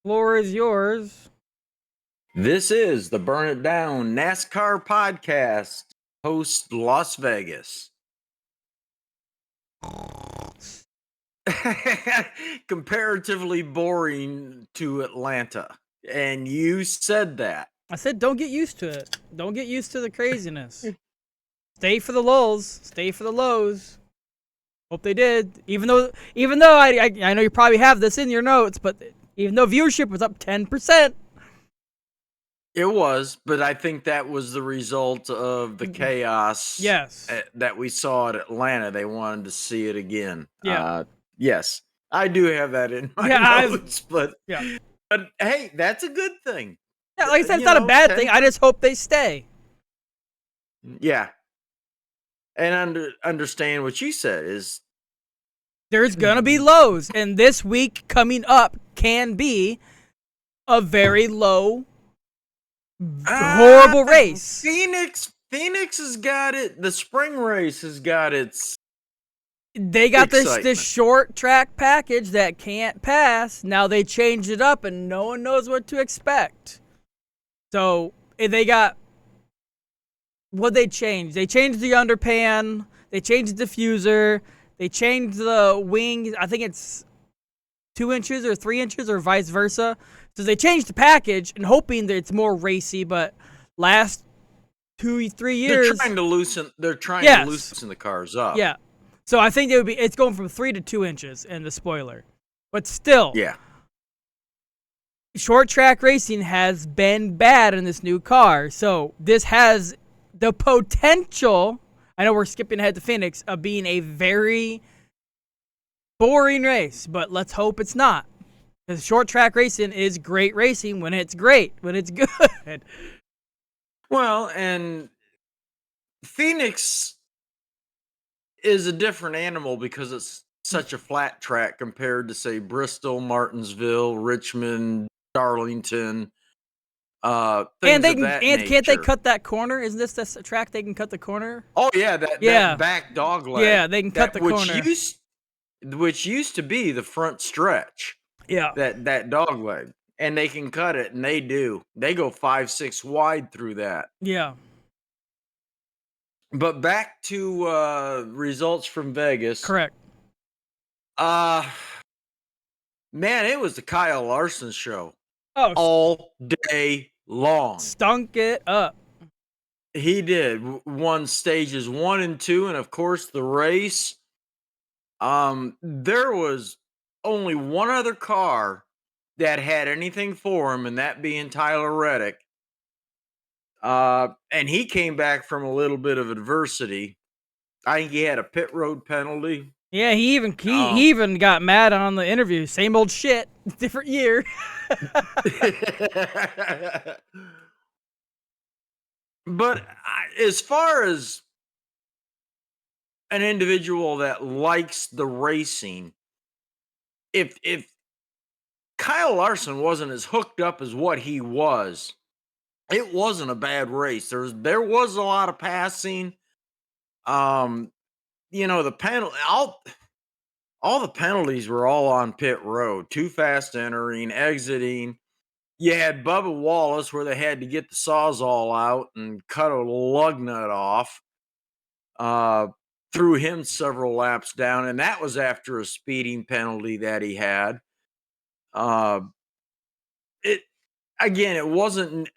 Floor is yours. This is the Burn It Down NASCAR podcast. Host Las Vegas. Comparatively boring to Atlanta. And you said that. I said don't get used to it. Don't get used to the craziness. Stay for the lulls. Stay for the lows. Hope they did. Even though I know you probably have this in your notes, but even though viewership was up 10%. It was, but I think that was the result of the chaos that we saw at Atlanta. They wanted to see it again. Yeah. Yes, I do have that in my notes, but hey, that's a good thing. Yeah, like I said, it's not a bad thing. I just hope they stay. Yeah. And understand what you said is there's gonna be lows, and this week coming up can be a very low, horrible race. Phoenix has got it. The spring race has got its. They got this short track package that can't pass. Now they changed it up, and no one knows what to expect. So they got what they changed. They changed the underpan. They changed the diffuser. They changed the wings. I think it's 2 inches or 3 inches or vice versa. So they changed the package and hoping that it's more racy. But last 2-3 years, they're trying to loosen. They're trying to loosen the cars up. Yeah. So I think it's going from 3 to 2 inches in the spoiler. But still. Yeah. Short track racing has been bad in this new car. So this has the potential, I know we're skipping ahead to Phoenix, of being a very boring race, but let's hope it's not. Because short track racing is great racing when it's great, when it's good. Well, and Phoenix is a different animal because it's such a flat track compared to, say, Bristol, Martinsville, Richmond, Darlington. And can't they cut that corner? Isn't this a track they can cut the corner? Oh yeah, that back dog leg. Yeah, they can cut the corner. Which used to be the front stretch. Yeah. That dog leg. And they can cut it, and they do. They go 5-6 wide through that. Yeah. But back to results from Vegas. Correct. Man, it was the Kyle Larson show. Oh, all day long. Stunk it up. He did. Won stages 1 and 2, and of course the race. There was only one other car that had anything for him, and that being Tyler Reddick. And he came back from a little bit of adversity. I think he had a pit road penalty. Yeah, he even got mad on the interview. Same old shit, different year. But as far as an individual that likes the racing, if Kyle Larson wasn't as hooked up as what he was, it wasn't a bad race. There was a lot of passing. The penalty, all the penalties were all on pit road. Too fast entering, exiting. You had Bubba Wallace where they had to get the Sawzall out and cut a lug nut off. Threw him several laps down, and that was after a speeding penalty that he had. It wasn't.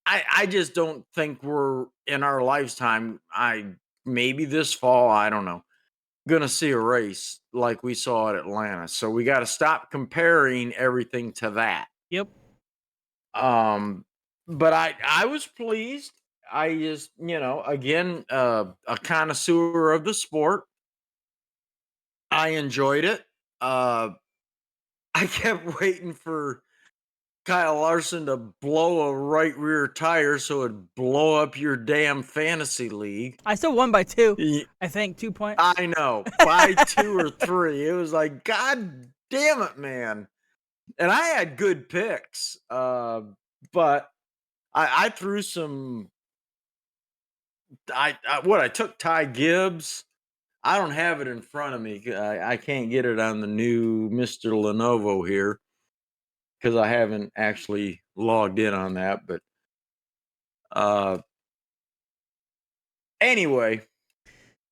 I just don't think we're in our lifetime. Maybe this fall, I don't know, gonna see a race like we saw at Atlanta. So we got to stop comparing everything to that. Yep. But I was pleased. I just, again, a connoisseur of the sport. I enjoyed it. I kept waiting for Kyle Larson to blow a right rear tire so it'd blow up your damn fantasy league. I still won by 2. I think 2 points. I know, by 2 or 3. It was like, God damn it, man. And I had good picks, but I threw some. I took Ty Gibbs. I don't have it in front of me. I can't get it on the new Mr. Lenovo here. because I haven't actually logged in on that. But anyway.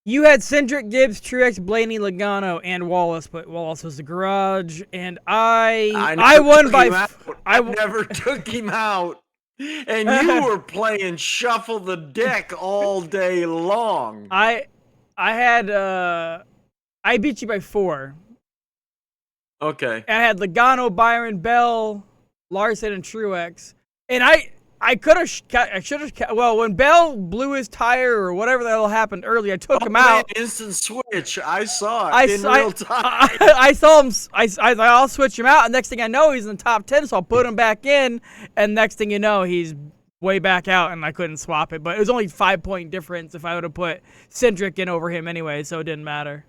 You had Cindric, Gibbs, Truex, Blaney, Logano, and Wallace, but Wallace was the garage, and I won by. I never took him out, and you were playing shuffle the deck all day long. I beat you by 4. Okay. I had Logano, Byron, Bell, Larson, and Truex, and I should have. Well, when Bell blew his tire or whatever the hell happened early, I took him out. Instant switch. I saw it in real time. I saw him. I'll switch him out, and next thing I know, he's in the top 10. So I'll put him back in, and next thing you know, he's way back out, and I couldn't swap it. But it was only 5-point difference if I would have put Cindric in over him anyway, so it didn't matter.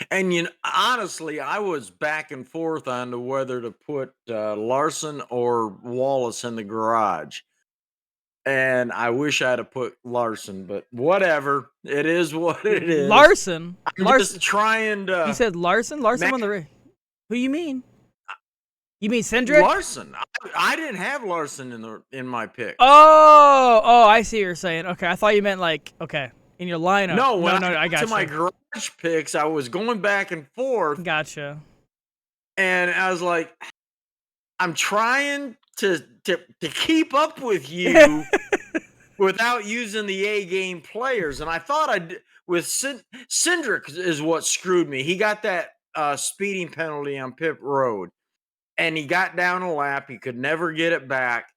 And honestly, I was back and forth on to whether to put Larson or Wallace in the garage. And I wish I'd have put Larson, but whatever. It is what it is. Larson? I'm just trying to... You said Larson? Larson on the ring. Who you mean? You mean Cindric? Larson. I didn't have Larson in my pick. Oh, I see what you're saying. Okay, I thought you meant in your lineup. No, I got to my garage picks, I was going back and forth. Gotcha. And I was like, I'm trying to keep up with you without using the A-game players. And I thought with Cindric is what screwed me. He got that speeding penalty on pit road. And he got down a lap. He could never get it back.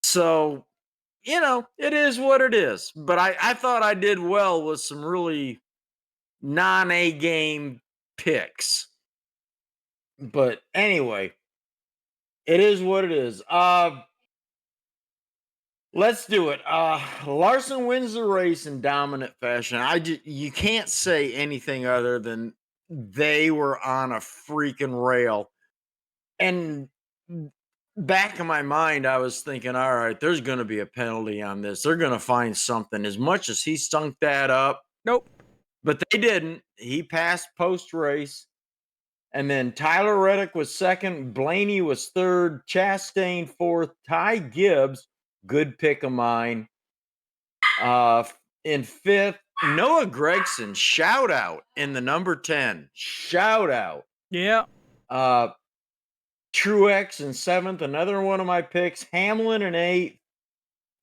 So, it is what it is. But I thought I did well with some really non-A-game picks. But anyway, it is what it is. Let's do it. Larson wins the race in dominant fashion. You can't say anything other than they were on a freaking rail. And back in my mind, I was thinking, all right, there's going to be a penalty on this. They're going to find something. As much as he stunk that up. Nope. But they didn't. He passed post-race. And then Tyler Reddick was second. Blaney was third. Chastain fourth. Ty Gibbs, good pick of mine. In fifth, Noah Gragson, shout out in the number 10. Shout out. Yeah. Truex in seventh, another one of my picks. Hamlin in eighth.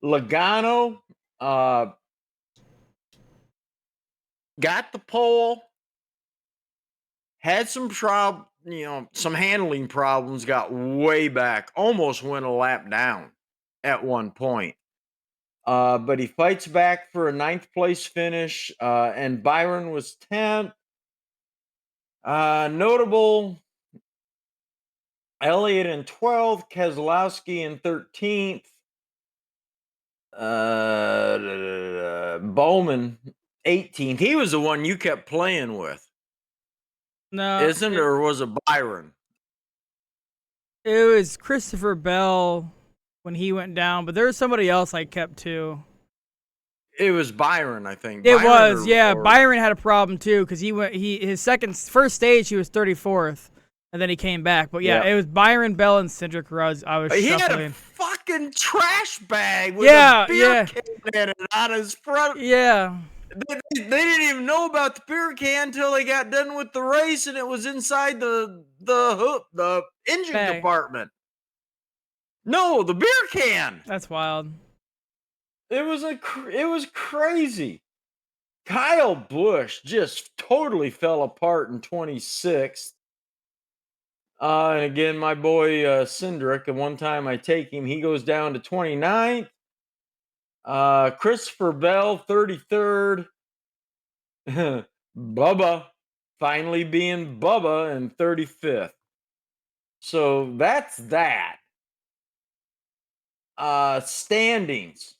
Logano got the pole. Had some some handling problems, got way back, almost went a lap down at one point. But he fights back for a 9th place finish, and Byron was 10th. Notable, Elliott in 12th, Keselowski in 13th, Bowman 18th. He was the one you kept playing with. No. Or was it Byron? It was Christopher Bell when he went down, but there was somebody else I kept too. It was Byron, I think. Byron had a problem too because first stage he was 34th, and then he came back. But it was Byron, Bell, and Cindric I was he shuffling. Had a fucking trash bag with a beer can in it on his front. Yeah. They didn't even know about the beer can until they got done with the race, and it was inside the engine compartment. No, the beer can. That's wild. It was crazy. Kyle Busch just totally fell apart in 26th. And again, my boy Cindric, and one time I take him, he goes down to 29th. Christopher Bell, 33rd. Bubba finally being Bubba in 35th. So that's that. Standings.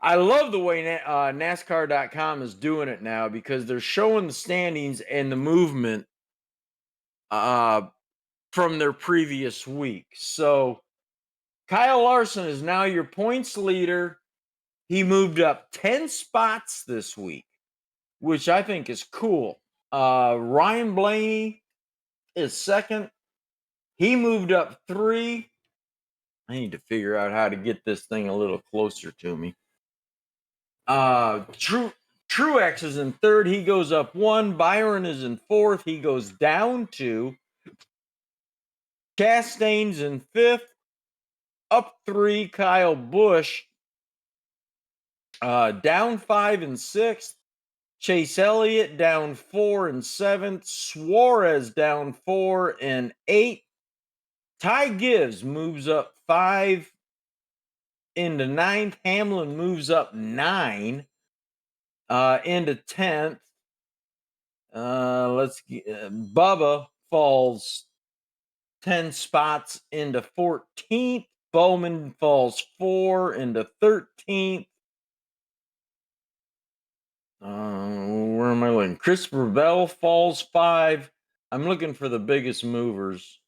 I love the way NASCAR.com is doing it now because they're showing the standings and the movement from their previous week. So Kyle Larson is now your points leader. He moved up 10 spots this week, which I think is cool. Ryan Blaney is second. He moved up 3. I need to figure out how to get this thing a little closer to me. Truex is in third. He goes up 1. Byron is in fourth. He goes down 2. Chastain's in fifth. Up 3. Kyle Busch. Down 5 and 6th. Chase Elliott down 4 and 7th. Suarez down 4 and 8th. Ty Gibbs moves up 5 into 9th. Hamlin moves up 9 into 10th. Bubba falls 10 spots into 14th. Bowman falls 4 into 13th. Where am I looking? Christopher Bell falls 5. I'm looking for the biggest movers.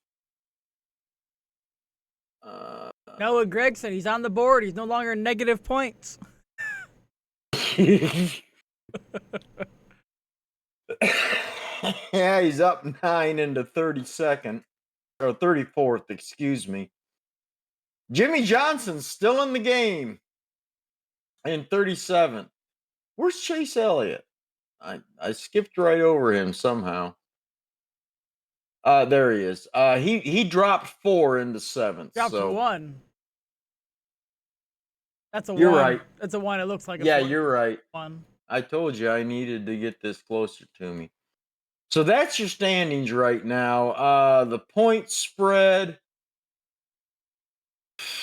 Noah Gragson, he's on the board. He's no longer negative points. Yeah, he's up 9 into 32nd. Or 34th, excuse me. Jimmy Johnson's still in the game in 37th. Where's Chase Elliott? I skipped right over him somehow. There he is. He dropped 4 into 7th. Dropped so 1. That's a you're 1. right. That's a 1. It looks like a 4. Yeah, you're right. 1. I told you I needed to get this closer to me. So that's your standings right now. The point spread.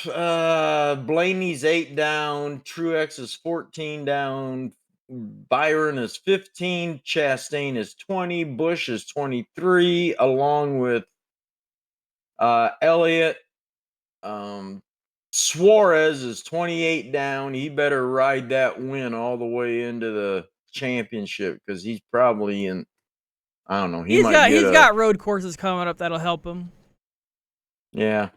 Blaney's 8 down. Truex is 14 down. Byron is 15. Chastain is 20. Busch is 23, along with Elliott. Suarez is 28 down. He better ride that win all the way into the championship because he's probably in. I don't know. He's got road courses coming up that'll help him. Yeah.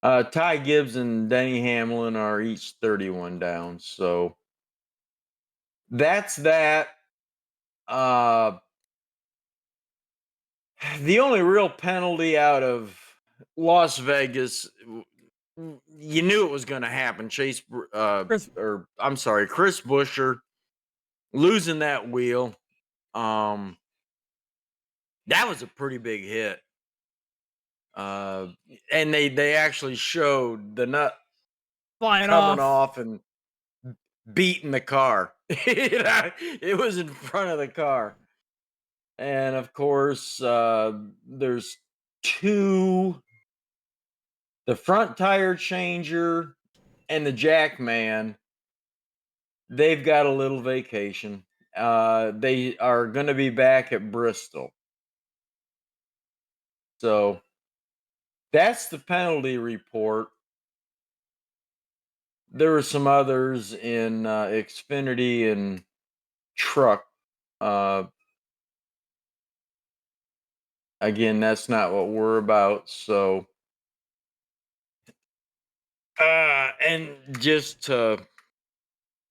Ty Gibbs and Denny Hamlin are each 31 down. So that's that. The only real penalty out of Las Vegas, you knew it was going to happen. Chris Buescher losing that wheel. That was a pretty big hit. And they actually showed the nut flying coming off and beating the car. It was in front of the car. And of course, there's 2, the front tire changer and the Jackman. They've got a little vacation. They are going to be back at Bristol. So that's the penalty report. There were some others in Xfinity and Truck. Again, that's not what we're about. So, and just to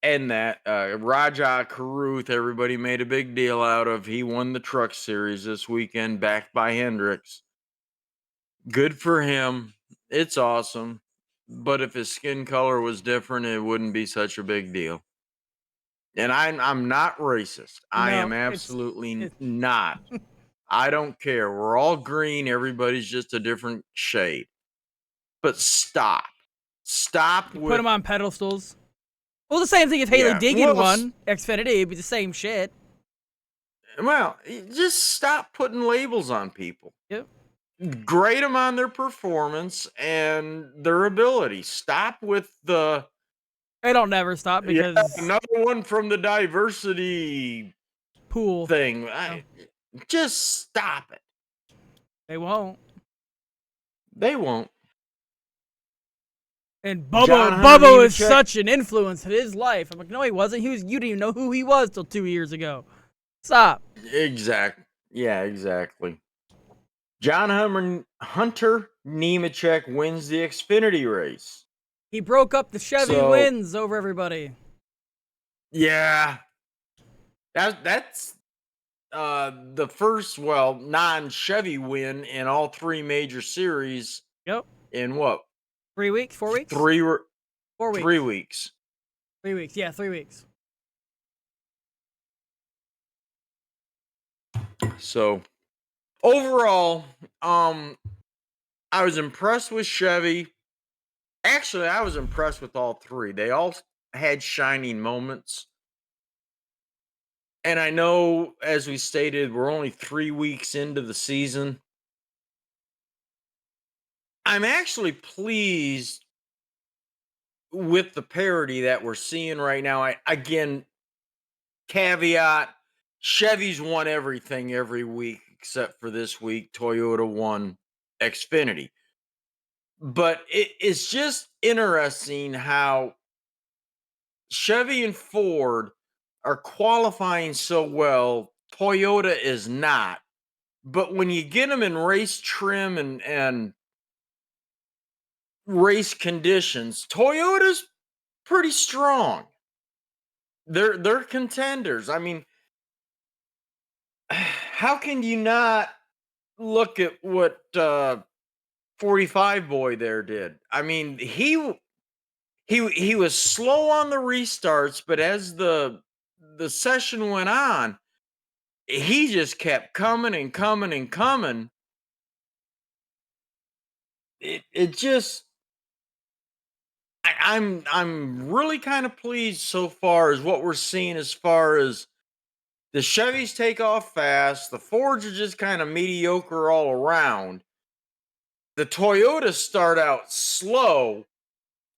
end that, Raja Caruth, everybody made a big deal out of. He won the Truck Series this weekend, backed by Hendricks. Good for him. It's awesome. But if his skin color was different, it wouldn't be such a big deal. And I'm not racist. I am absolutely not. I don't care. We're all green. Everybody's just a different shade. But stop. Put them on pedestals. Well, the same thing if Haley Deegan won Xfinity. It'd be the same shit. Well, just stop putting labels on people. Yep. Grade them on their performance and their ability. Stop with the... They don't never stop because... another one from the diversity pool thing. Just stop it. They won't. They won't. And Bubba was such an influence in his life. I'm like, no, he wasn't. You didn't even know who he was till 2 years ago. Stop. Exactly. Yeah, exactly. John Hunter Nemechek wins the Xfinity race. He broke up the Chevy wins over everybody. Yeah. That's the first, well, non-Chevy win in all 3 major series Yep. in what? 3 weeks, 4 weeks? 3 4 3 weeks. weeks. 3 weeks. Yeah, 3 weeks. So, overall, I was impressed with Chevy. Actually, I was impressed with all 3. They all had shining moments. And I know, as we stated, we're only 3 weeks into the season. I'm actually pleased with the parity that we're seeing right now. Again, caveat, Chevy's won everything every week except for this week. Toyota won Xfinity. But it's just interesting how Chevy and Ford are qualifying so well. Toyota is not. But when you get them in race trim and race conditions, Toyota's pretty strong. They're contenders. I mean, how can you not look at what 45 boy there did? I mean, he was slow on the restarts, but as the session went on, he just kept coming and coming and coming. It just I'm really kind of pleased so far as what we're seeing as far as the Chevys take off fast, the Fords are just kind of mediocre all around. The Toyotas start out slow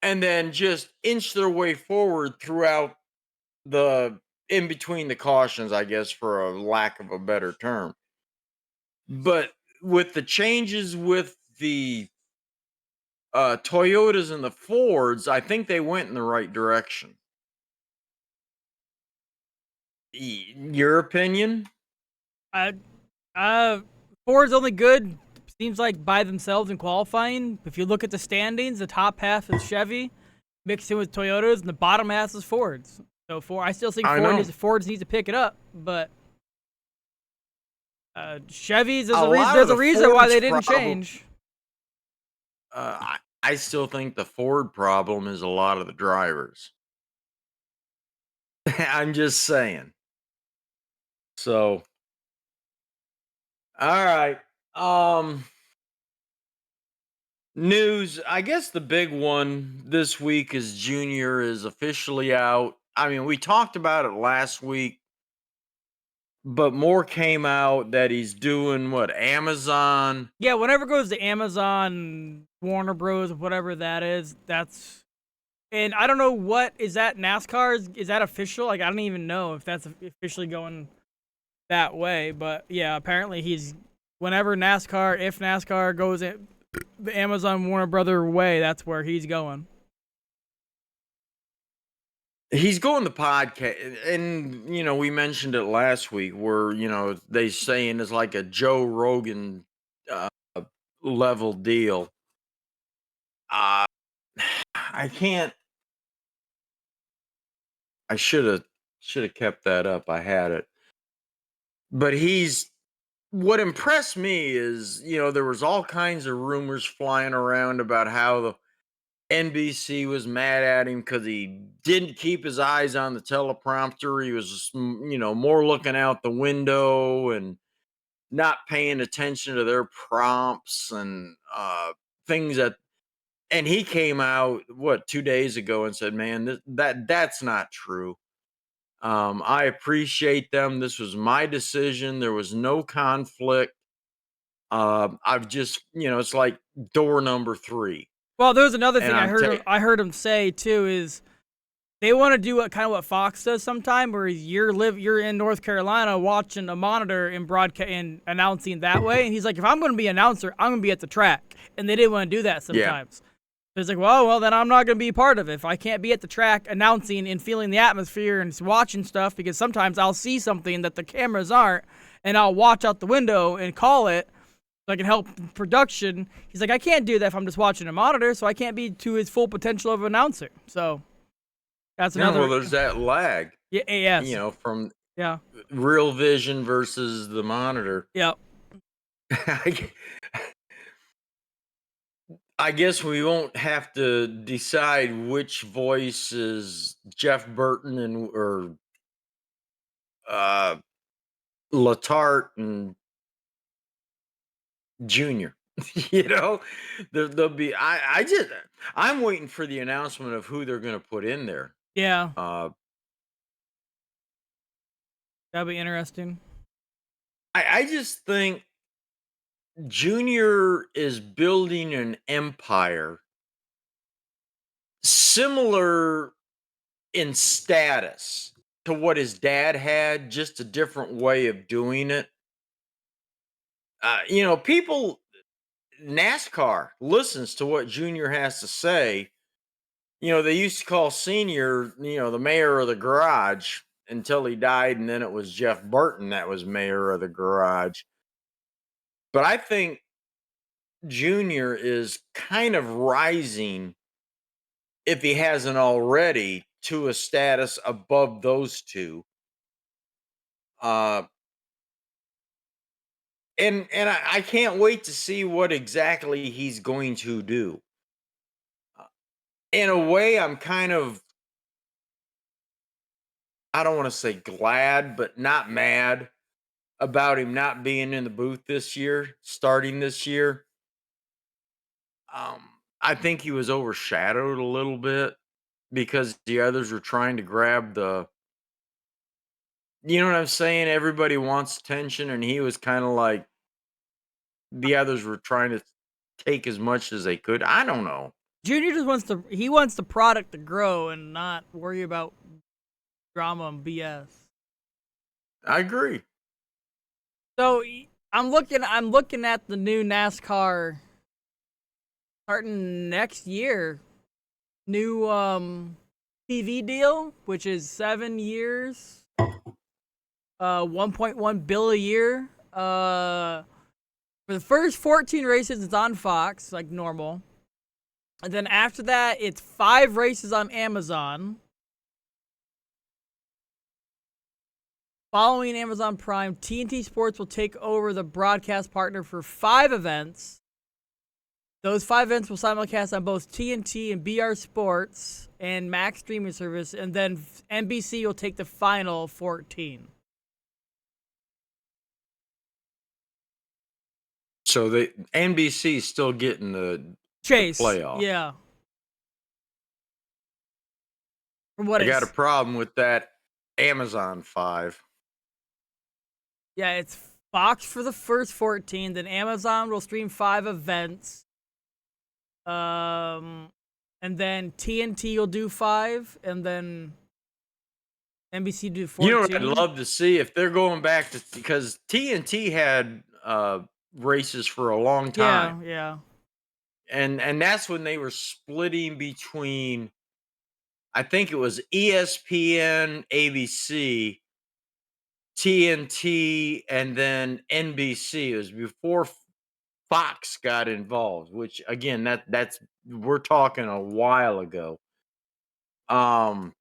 and then just inch their way forward throughout the in between the cautions, I guess, for a lack of a better term. But with the changes with the Toyotas and the Fords, I think they went in the right direction. Your opinion? Uh, Ford's only good, seems like, by themselves in qualifying. If you look at the standings, the top half is Chevy, mixed in with Toyotas, and the bottom half is Fords. So I still think Fords needs to pick it up, but Chevy's there's a reason why they didn't change. I still think the Ford problem is a lot of the drivers. I'm just saying. So, all right. News. I guess the big one this week is Junior is officially out. I mean, we talked about it last week, but more came out that he's doing what, Amazon. Yeah, whenever it goes to Amazon, Warner Bros, whatever that is, that's. And I don't know what is that NASCAR is that official? Like I don't even know if that's officially going that way, but yeah, apparently he's whenever NASCAR, if NASCAR goes in the Amazon Warner Brother way, that's where he's going. He's going the podcast, and we mentioned it last week, where they saying it's like a Joe Rogan uh, level deal. I can't. I should have kept that up. I had it, but what impressed me is there was all kinds of rumors flying around about how the NBC was mad at him because he didn't keep his eyes on the teleprompter. He was, more looking out the window and not paying attention to their prompts and things and he came out 2 days ago and said, "Man, that's not true. I appreciate them. This was my decision. There was no conflict. I've just, it's like door number 3." Well, there's another And thing I heard him say too is they want to do what Fox does sometime, where you're in North Carolina watching a monitor and broadcast and announcing that way. And he's like, if I'm going to be an announcer, I'm going to be at the track, and they didn't want to do that sometimes. So he's like, well, then I'm not going to be a part of it if I can't be at the track announcing and feeling the atmosphere and watching stuff, because sometimes I'll see something that the cameras aren't, and I'll watch out the window and call it so I can help production. He's like, I can't do that if I'm just watching a monitor, so I can't be to his full potential of an announcer. So that's another. Well, there's that lag. Yeah, yes. From Yeah. Real vision versus the monitor. Yep. I guess we won't have to decide which voice is Jeff Burton or uh, Latart and Junior. You know, there'll be. I'm waiting for the announcement of who they're going to put in there. Yeah. Uh, That'd be interesting. I just think Junior is building an empire similar in status to what his dad had, just a different way of doing it. People, NASCAR listens to what Junior has to say. They used to call Senior, the mayor of the garage until he died, and then it was Jeff Burton that was mayor of the garage. But I think Junior is kind of rising, if he hasn't already, to a status above those two. Uh, and I can't wait to see what exactly he's going to do. In a way, I'm kind of, I don't want to say glad, but not mad about him not being in the booth this year, starting this year. Um, I think he was overshadowed a little bit because the others were trying to grab the, you know what I'm saying? Everybody wants attention, and he was kind of like, the others were trying to take as much as they could. I don't know. Junior just wants the product to grow and not worry about drama and BS. I agree. So I'm looking at the new NASCAR starting next year. New TV deal, which is 7 years, 1.1 bill a year. For the first 14 races, it's on Fox like normal, and then after that, it's 5 races on Amazon. Following Amazon Prime, TNT Sports will take over the broadcast partner for 5 events. Those 5 events will simulcast on both TNT and BR Sports and Max streaming service, and then NBC will take the final 14. So NBC is still getting the Chase, playoff. yeah. What I got a problem with that Amazon 5. Yeah, it's Fox for the first 14, then Amazon will stream 5 events. And then TNT will do 5, and then NBC do 14. You know what I'd love to see if they're going back to, because TNT had races for a long time. Yeah. And that's when they were splitting between, I think it was ESPN, ABC, TNT, and then NBC. It was before Fox got involved, which again, that's we're talking a while ago. I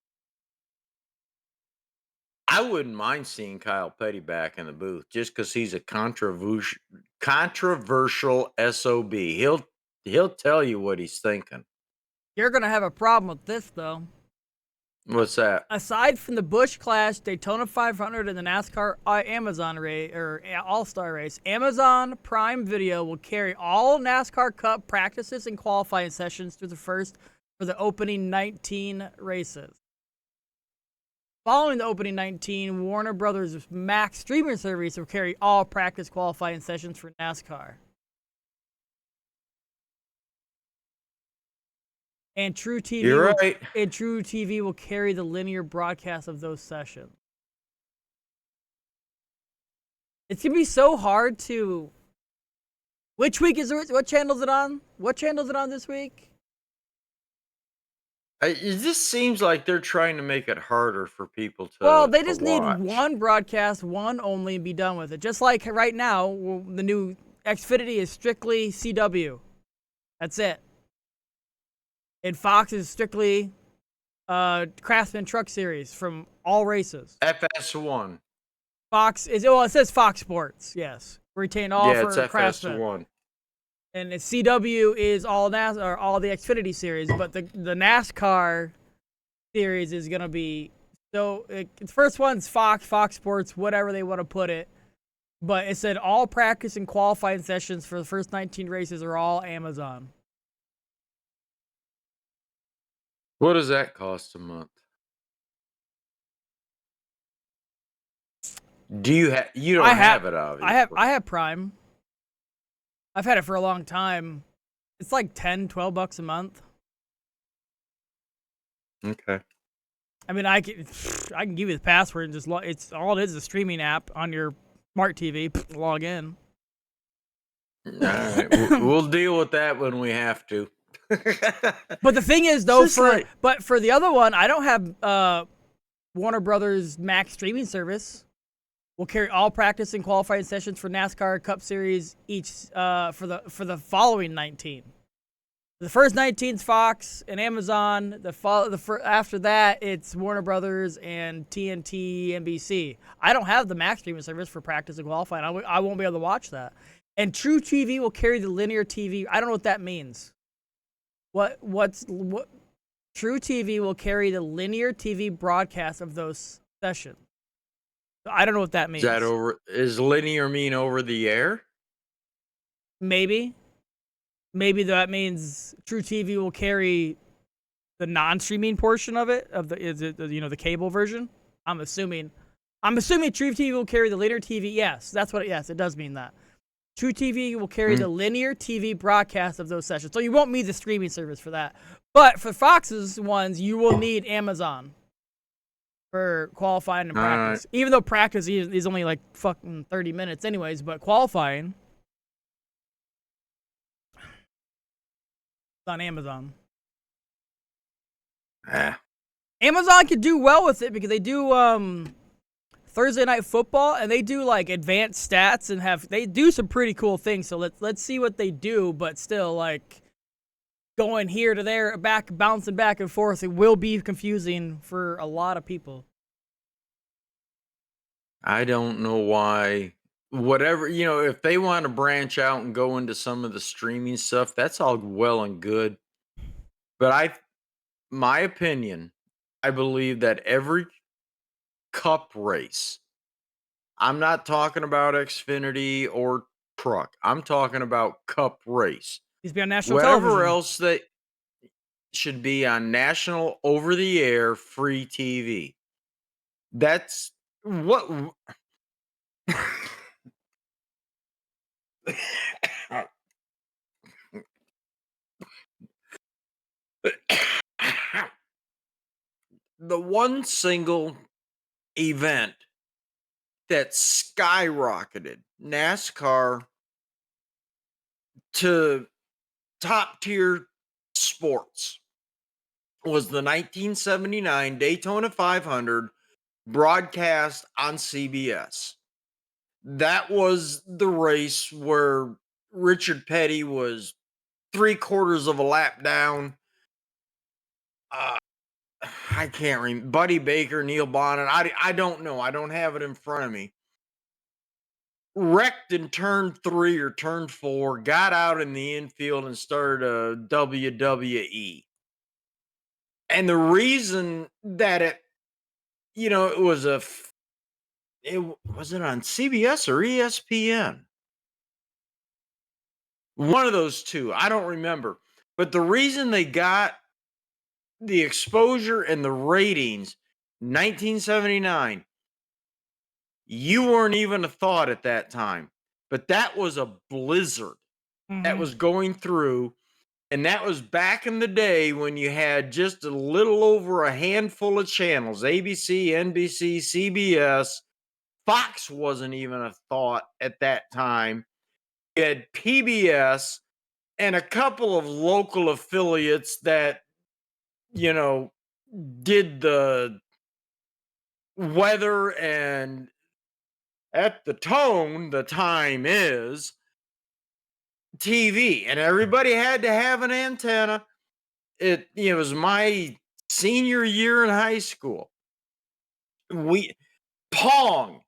wouldn't mind seeing Kyle Petty back in the booth just because he's a controversial SOB. He'll tell you what he's thinking. You're going to have a problem with this, though. What's that? Aside from the Busch Clash, Daytona 500, and the NASCAR Amazon race or All-Star race, Amazon Prime Video will carry all NASCAR Cup practices and qualifying sessions through for the opening 19 races. Following the opening 19, Warner Brothers Max streaming service will carry all practice qualifying sessions for NASCAR. And True TV, You're right. And True TV will carry the linear broadcast of those sessions. It's gonna be so hard to. Which week is it? What channel is it on? What channel is it on this week? It just seems like they're trying to make it harder for people to. Well, they just need watch. one broadcast, one only, and be done with it. Just like right now, the new Xfinity is strictly CW. That's it. And Fox is strictly Craftsman Truck Series from all races. FS1. Fox is it says Fox Sports. Yes, retain all Yeah, for it's Craftsman. FS1. And the CW is all all the Xfinity series, but the NASCAR series is gonna be the first one's Fox Sports, whatever they want to put it. But it said all practice and qualifying sessions for the first 19 races are all Amazon. What does that cost a month? Do you have? You don't have it, obviously. I have Prime. I've had it for a long time. It's like $10-12 a month. Okay. I mean, I can give you the password and just it's all it is a streaming app on your smart TV. Log in. All right, we'll deal with that when we have to. But the thing is, though, for the other one, I don't have Warner Brothers Max streaming service. We'll carry all practice and qualifying sessions for NASCAR Cup Series each for the following 19. The first 19's Fox and Amazon. After that, it's Warner Brothers and TNT, NBC. I don't have the Max streaming service for practice and qualifying. I won't be able to watch that. And True TV will carry the linear TV. I don't know what that means. What True TV will carry the linear TV broadcast of those sessions. I don't know what that means. Is linear mean over the air? Maybe that means True TV will carry the non-streaming portion of it. Is it the cable version? I'm assuming True TV will carry the linear TV. Yes, it does mean that. True TV will carry the linear TV broadcast of those sessions. So you won't need the streaming service for that. But for Fox's ones, you will need Amazon for qualifying and practice. Even though practice is only like fucking 30 minutes anyways, but qualifying is on Amazon. Amazon could do well with it because they do Thursday Night Football and they do like advanced stats and they do some pretty cool things. So let's see what they do, but still like going here to there, bouncing back and forth, it will be confusing for a lot of people. I don't know why. Whatever, if they want to branch out and go into some of the streaming stuff, that's all well and good. But my opinion, I believe that every cup race, I'm not talking about Xfinity or truck. I'm talking about cup race. Needs to be on national television. Whatever else that should be on national over-the-air free TV. That's what. The one single event that skyrocketed NASCAR to top tier sports was the 1979 Daytona 500 broadcast on CBS. That was the race where Richard Petty was 3/4 of a lap down. I can't remember. Buddy Baker, Neil Bonnet. I don't know. I don't have it in front of me. Wrecked in turn 3 or turn 4, got out in the infield and started a WWE. And the reason that it was was it on CBS or ESPN? One of those two. I don't remember. But the reason they got the exposure and the ratings, 1979, you weren't even a thought at that time. But that was a blizzard that was going through. And that was back in the day when you had just a little over a handful of channels, ABC, NBC, CBS. Fox wasn't even a thought at that time. You had PBS and a couple of local affiliates that, did the weather and at the time is TV, and everybody had to have an antenna. It was my Senior year in high school, we Pong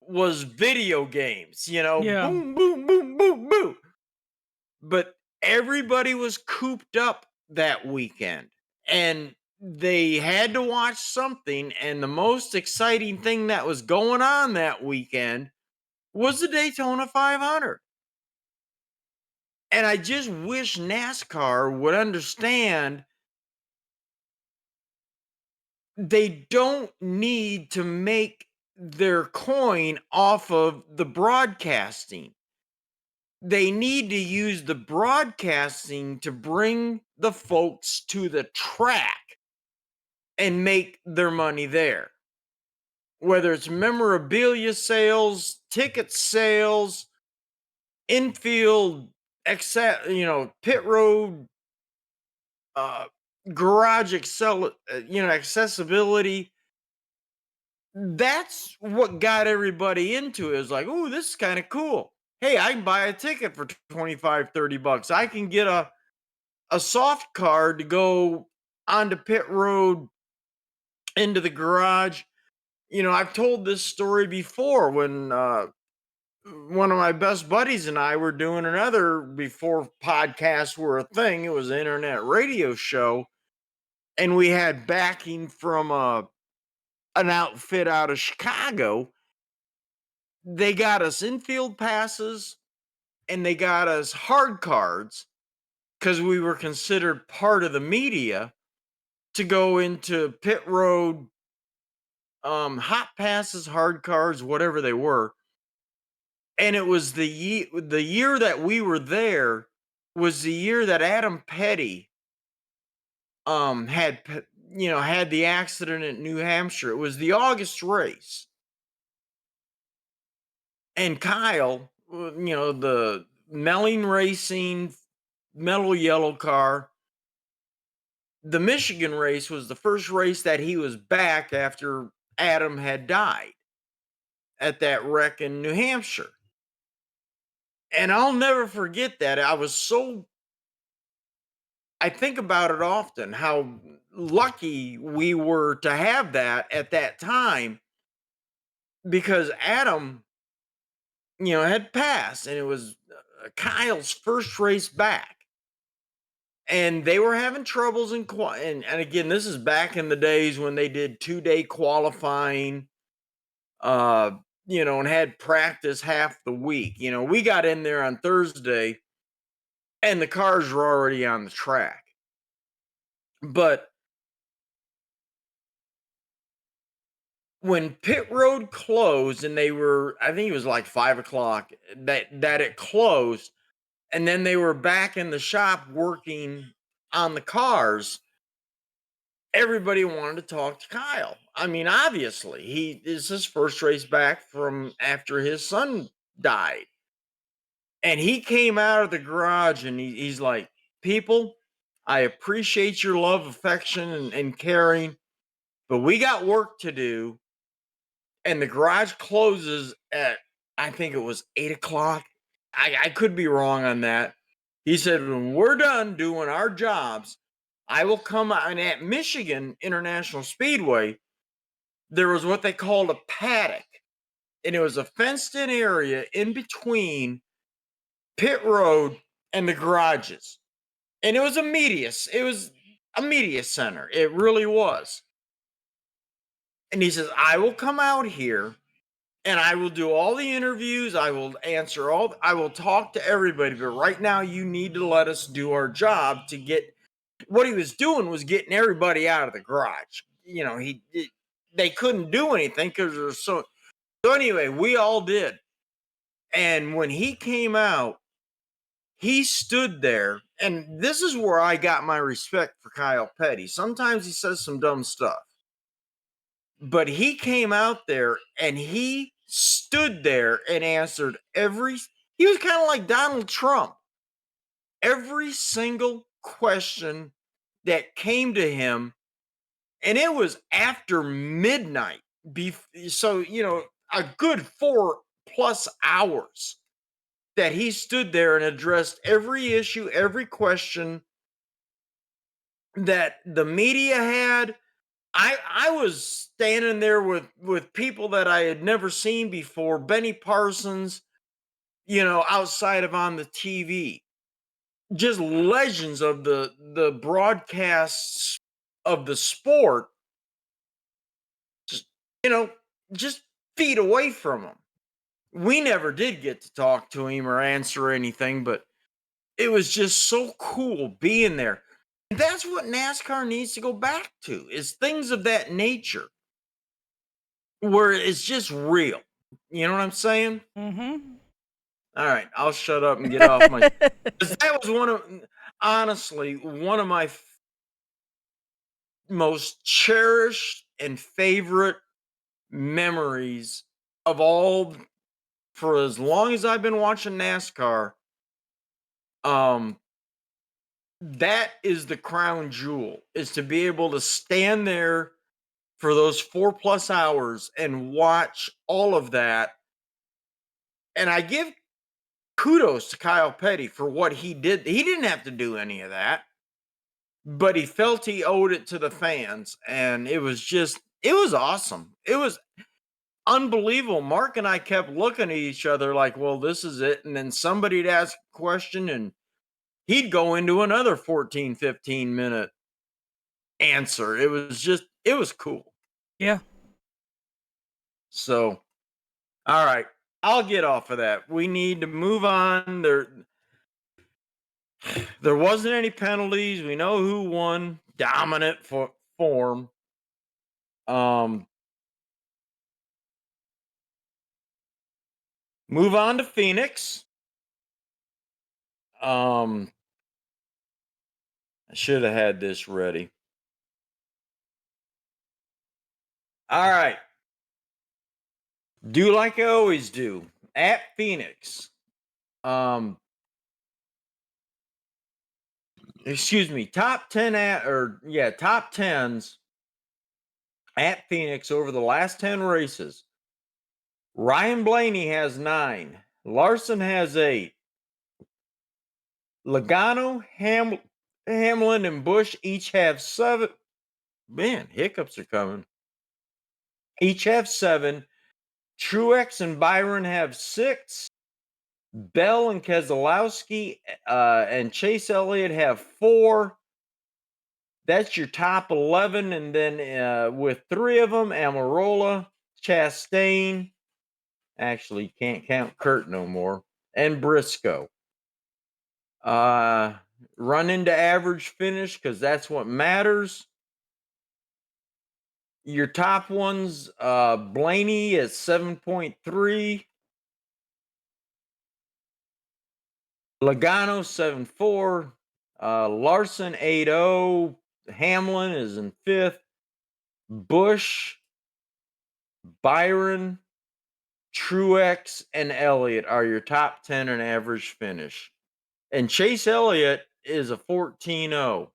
was video games, Yeah. boom, boom, boom, boom, boom. But everybody was cooped up that weekend and they had to watch something. And the most exciting thing that was going on that weekend was the Daytona 500. And I just wish NASCAR would understand they don't need to make their coin off of the broadcasting. They need to use the broadcasting to bring the folks to the track and make their money there. Whether it's memorabilia sales, ticket sales, infield, pit road, uh, garage accessibility. That's what got everybody into it. Is like, oh, this is kind of cool. Hey, I can buy a ticket for 25, $30. I can get a soft card to go onto pit road into the garage. I've told this story before when one of my best buddies and I were doing another before podcasts were a thing. It was an internet radio show, and we had backing from an outfit out of Chicago. They got us infield passes and they got us hard cards because we were considered part of the media to go into pit road, hot passes, hard cards, whatever they were. And it was the year that we were there was the year that Adam Petty had the accident at New Hampshire. It was the August race. And Kyle, the Melling Racing metal yellow car, the Michigan race was the first race that he was back after Adam had died at that wreck in New Hampshire. And I'll never forget that. I think about it often, how lucky we were to have that at that time because Adam, had passed and it was Kyle's first race back. And they were having troubles and again, this is back in the days when they did 2-day qualifying, uh, and had practice half the week. We got in there on Thursday and the cars were already on the track. But when pit road closed and I think it was like 5 o'clock that it closed, and then they were back in the shop working on the cars, everybody wanted to talk to Kyle. I mean, obviously, he is his first race back from after his son died. And he came out of the garage and he's like, people, I appreciate your love, affection, and caring, but we got work to do. And the garage closes at, I think it was 8 o'clock. I could be wrong on that. He said, when we're done doing our jobs, I will come out. And at Michigan International Speedway, there was what they called a paddock. And it was a fenced in area in between pit road and the garages. And it was a media center. It really was. And he says, I will come out here and I will do all the interviews. I will I will talk to everybody. But right now, you need to let us do our job to get what he was doing was getting everybody out of the garage. They couldn't do anything because there's so anyway, we all did. And when he came out, he stood there, and this is where I got my respect for Kyle Petty. Sometimes he says some dumb stuff, but he came out there and he stood there and answered he was kind of like Donald Trump. Every single question that came to him, and it was after midnight. So, a good 4+ hours that he stood there and addressed every issue, every question that the media had. I was standing there with people that I had never seen before, Benny Parsons, outside of on the TV. Just legends of the broadcasts of the sport, just, you know, just feet away from him. We never did get to talk to him or answer anything, but it was just so cool being there. And that's what NASCAR needs to go back to, is things of that nature where it's just real. You know what I'm saying? Mm-hmm. All right, I'll shut up and get off my. 'Cause that was honestly, one of my most cherished and favorite memories of all, for as long as I've been watching NASCAR. Um, that is the crown jewel, is to be able to stand there for those 4+ hours and watch all of that. And I give kudos to Kyle Petty for what he did. He didn't have to do any of that, but he felt he owed it to the fans. And it was awesome. It was unbelievable. Mark and I kept looking at each other like, well, this is it. And then somebody'd ask a question and he'd go into another 14, 15-minute answer. It was cool. Yeah. So, all right, I'll get off of that. We need to move on. There wasn't any penalties. We know who won. Dominant form. Um, Move on to Phoenix. I should have had this ready. All right. Do like I always do. At Phoenix. Um, Excuse me. Top 10 top 10s at Phoenix over the last 10 races. Ryan Blaney has 9. Larson has 8. Logano, Hamlin, and Bush each have 7. Man, hiccups are coming. Each have 7. Truex and Byron have 6. Bell and Keselowski and Chase Elliott have 4. That's your top 11. And then with 3 of them, Almirola, Chastain. Actually, can't count Kurt no more. And Briscoe. Run into average finish, because that's what matters. Your top ones, Blaney at 7.3. Logano 7.4. Larson 8.0. Hamlin is in 5th. Bush, Byron, Truex, and Elliott are your top 10 in average finish. And Chase Elliott is a 14.0.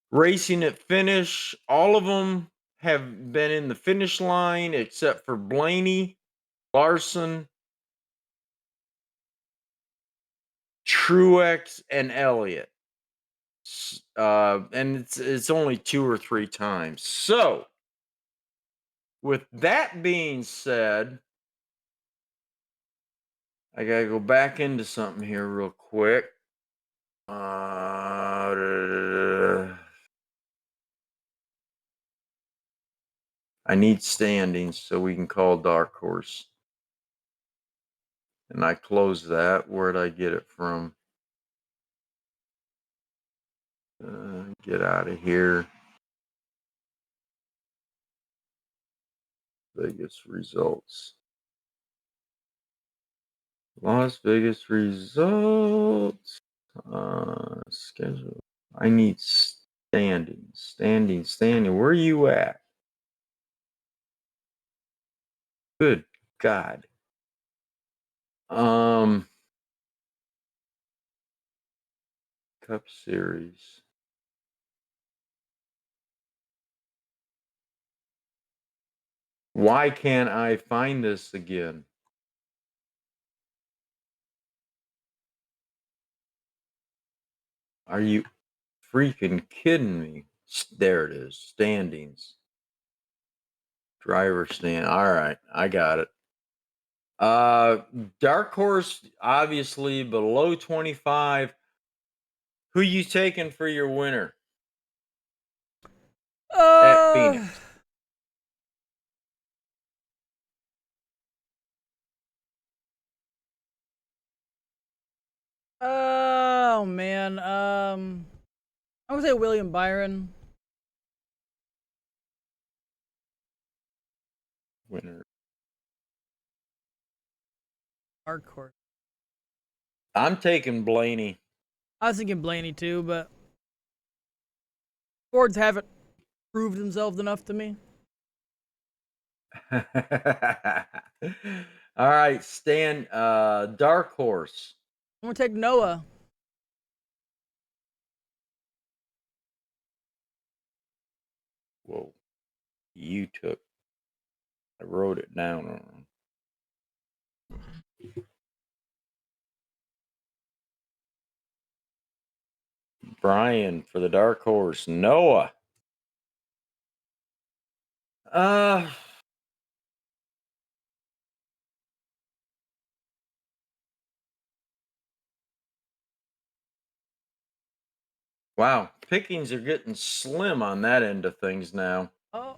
Racing at finish, all of them have been in the finish line except for Blaney, Larson, Truex, and Elliott. And it's only 2 or 3 times. So, with that being said, I gotta go back into something here real quick. I need standings so we can call Dark Horse. And I closed that. Where'd I get it from? Get out of here. Vegas results. Las Vegas results. Schedule. I need standing. Where are you at? Good God. Cup Series. Why can't I find this again? Are you freaking kidding me? There it is. Standings. Driver stand. All right, I got it. Dark horse, obviously below 25. Who you taking for your winner at Phoenix? Oh man. I'm gonna say William Byron. Winner. Dark horse. I'm taking Blaney. I was thinking Blaney too, but Fords haven't proved themselves enough to me. All right, Stan. Dark horse. I'm gonna take Noah. Whoa, you took. I wrote it down. Brian for the dark horse. Noah. Uh, wow. Pickings are getting slim on that end of things now. Oh,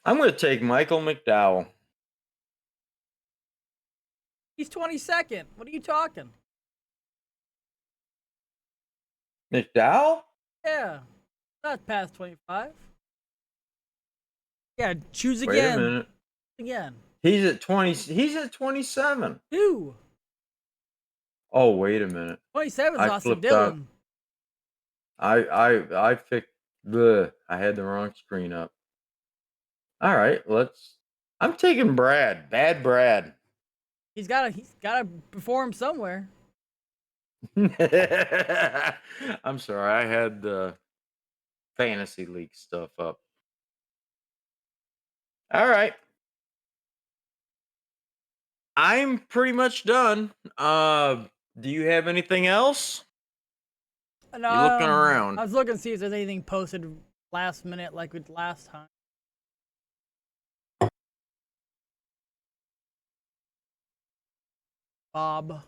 I'm going to take Michael McDowell. he's 22nd. What are you talking? McDowell? Yeah, not past 25. Yeah, choose Wait a again. minute. Again. He's at 20. He's at 27. Who? Oh, wait a minute. 27 is I Austin flipped out. Dillon. I fixed the. I had the wrong screen up. All right, I'm taking Brad. Bad Brad. He's gotta perform somewhere. I'm sorry. I had the fantasy league stuff up. All right. I'm pretty much done. Do you have anything else? And, You looking around? I was looking to see if there's anything posted last minute like with last time. Bob.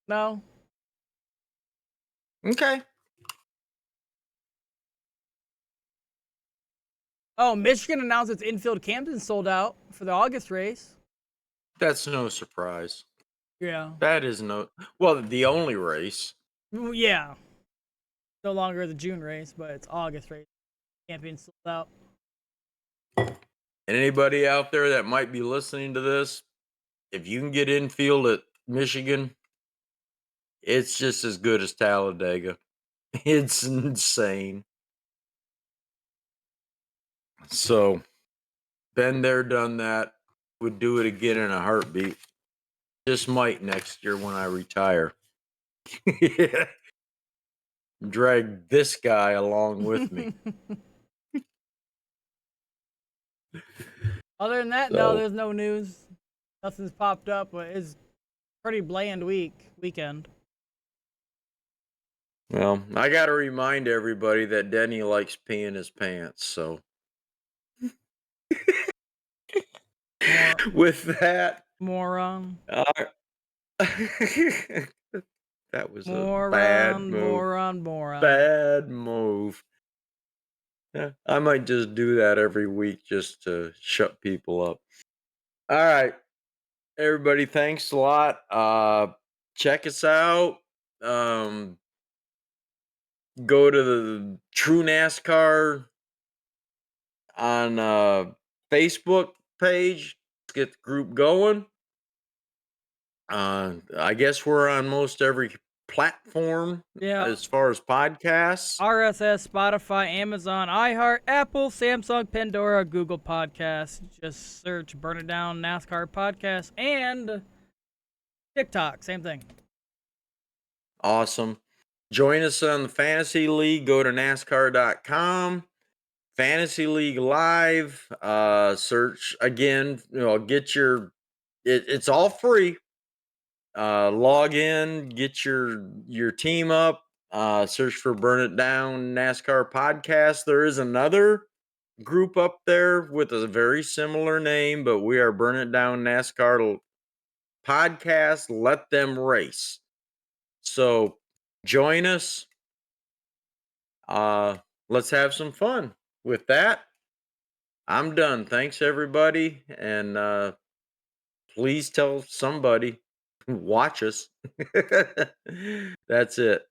No. Okay. Oh, Michigan announced its infield Camden sold out for the August race. That's no surprise. Yeah. That is the only race. Yeah. No longer the June race, but it's August race. Camden sold out. And anybody out there that might be listening to this, if you can get infield at Michigan, it's just as good as Talladega. It's insane. So, been there, done that. Would do it again in a heartbeat. Just might next year when I retire. Drag this guy along with me. Other than that, no, there's no news. Nothing's popped up, but it's pretty bland weekend. Well, I got to remind everybody that Denny likes peeing his pants. So, with that, moron. That was moron, a bad move. Moron. Bad move. Yeah, I might just do that every week just to shut people up. All right. Everybody, thanks a lot. Check us out. Go to the True NASCAR on Facebook page. Let's get the group going. I guess we're on most every platform as far as podcasts. RSS, Spotify, Amazon, iHeart, Apple, Samsung, Pandora, Google Podcasts. Just search Burn It Down NASCAR Podcast and TikTok. Same thing. Awesome. Join us on the Fantasy League. Go to NASCAR.com. Fantasy League Live. Search again. Get it's all free. Log in, get your team up. Search for Burn It Down NASCAR podcast. There is another group up there with a very similar name, but we are Burn It Down NASCAR podcast. Let them race. So join us. Let's have some fun. With that, I'm done. Thanks everybody, and please tell somebody watch us. That's it.